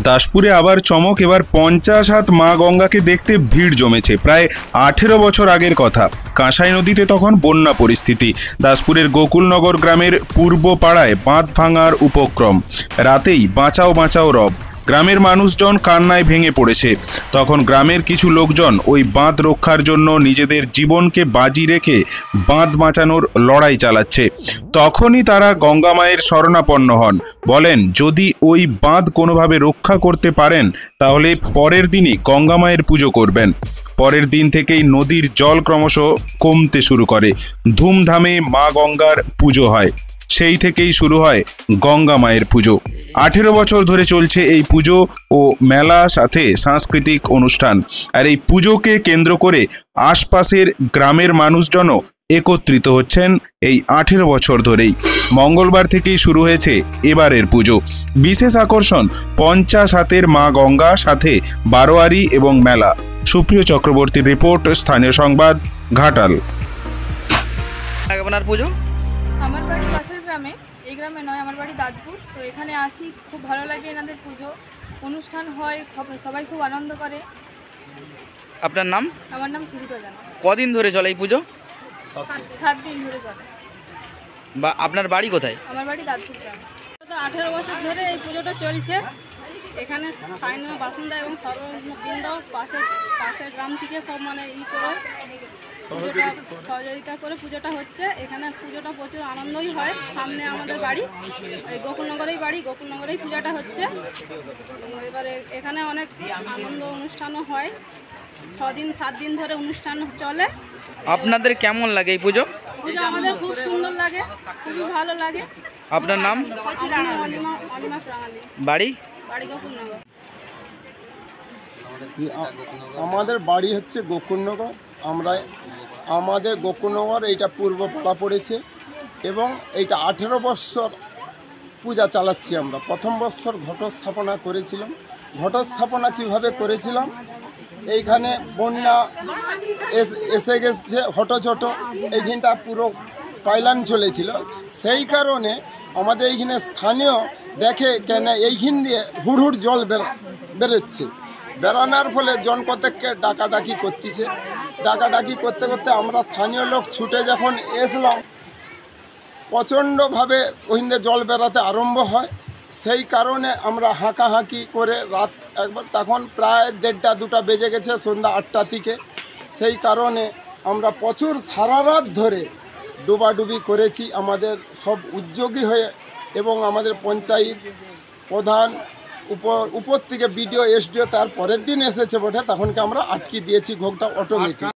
দাসপুরে আবার চমক। এবার 50 হাত মা গঙ্গাকে দেখতে ভিড় জমেছে। প্রায় 18 বছর আগের কথা। কাঁসাই নদীতে তখন বন্যা পরিস্থিতি। দাসপুরের গোকুলনগর গ্রামের পূর্ব পাড়ায় বাঁধ ভাঙার উপক্রম। রাতেই বাঁচাও বাঁচাও রব। গ্রামের মানুষজন কান্নায় ভেঙে পড়েছে। তখন গ্রামের কিছু লোকজন ওই বাঁধ রক্ষার জন্য নিজেদের জীবনকে বাজি রেখে বাঁধ বাঁচানোর লড়াই চালাচ্ছে। তখনই তারা গঙ্গা মায়ের শরণাপন্ন হন। বলেন, যদি ওই বাঁধ কোনোভাবে রক্ষা করতে পারেন তাহলে পরের দিনই গঙ্গা মায়ের পুজো করবেন। পরের দিন থেকেই নদীর জল ক্রমশ কমতে শুরু করে। ধুমধামে মা গঙ্গার পুজো হয়। সেই থেকেই শুরু হয় গঙ্গা মায়ের পুজো। 18 বছর ধরে চলছে এই পুজো ও মেলা, সাথে সাংস্কৃতিক অনুষ্ঠান। আর এই পুজোকে কেন্দ্র করে আশপাশের গ্রামের মানুষজনও একত্রিত হচ্ছেন এই 18 বছর ধরেই। মঙ্গলবার থেকেই শুরু হয়েছে এবারের পুজো। বিশেষ আকর্ষণ 50 হাতের মা গঙ্গা, সাথে বারোয়ারি এবং মেলা। সুপ্রিয় চক্রবর্তীর রিপোর্ট, স্থানীয় সংবাদ, ঘাটাল। আপনার পুজো? আমার বাড়ি পাশের গ্রামে, এই গ্রামে নয়, আমার বাড়ি দাঁতপুর। তো এখানে আসি, খুব ভালো লাগে। এনাদের পুজো অনুষ্ঠান হয়, সবাই খুব আনন্দ করে। আপনার নাম? আমার নাম সুরিপা জানা। কদিন ধরে চলে এই পুজো? 7 দিন ধরে চলে। বা আপনার বাড়ি কোথায়? আমার বাড়ি দাঁতপুর গ্রামে। 18 বছর ধরে এই পুজোটা চলছে। এখানে স্থানীয় বাসিন্দা এবং সর্ববৃন্দ পাশের গ্রাম থেকে সব করে পুজোটা সহযোগিতা করে পুজোটা হচ্ছে। এখানে পুজোটা প্রচুর আনন্দই হয়। সামনে আমাদের বাড়ি, এই গোকুলনগরেই বাড়ি, গোকুলনগরেই পূজাটা হচ্ছে। এবারে এখানে অনেক আনন্দ অনুষ্ঠানও হয়। 7 দিন ধরে অনুষ্ঠান চলে। আপনাদের কেমন লাগে এই পুজো? পুজো আমাদের খুব সুন্দর লাগে, খুবই ভালো লাগে। আপনার নাম? অনিমা প্রাঙালী। বাড়ি? বাড়ি গোকুলনগর। আমাদের বাড়ি হচ্ছে গোকুলনগর। আমাদের গোকুলনগর এইটা পূর্ব পাড়া পড়েছে এবং এইটা 18 বৎসর পূজা চালাচ্ছি আমরা। প্রথম বৎসর ঘটস্থাপনা করেছিলাম। ঘটস্থাপনা কিভাবে করেছিলাম, এইখানে বন্যা এসে গেছে, ছোট এইখানটা পুরো পাইলান চলেছিল। সেই কারণে আমাদের এইখানে স্থানীয় দেখে কেন এইখান দিয়ে হুড় জল বেরোচ্ছে। বেরানোর ফলে জনকতককে ডাকাডাকি করতেছে। ডাকাডাকি করতে করতে আমরা স্থানীয় লোক ছুটে যখন এসলাম, প্রচণ্ডভাবে ওইখানে জল বেরাতে আরম্ভ হয়। সেই কারণে আমরা হাঁকাহাঁকি করে রাত একবার, তখন প্রায় 1:30-2টা বেজে গেছে, সন্ধ্যা 8টা থেকে। সেই কারণে আমরা প্রচুর সারা রাত ধরে ডুবাডুবি করেছি আমাদের সব উদ্যোগী হয়ে, এবং আমাদের পঞ্চায়েত প্রধান উপর থেকে বিডিও, এসডিও তার পরের দিন এসেছে বটে, তখনকে আমরা আটকে দিয়েছি ঘোগটা অটোমেটিক।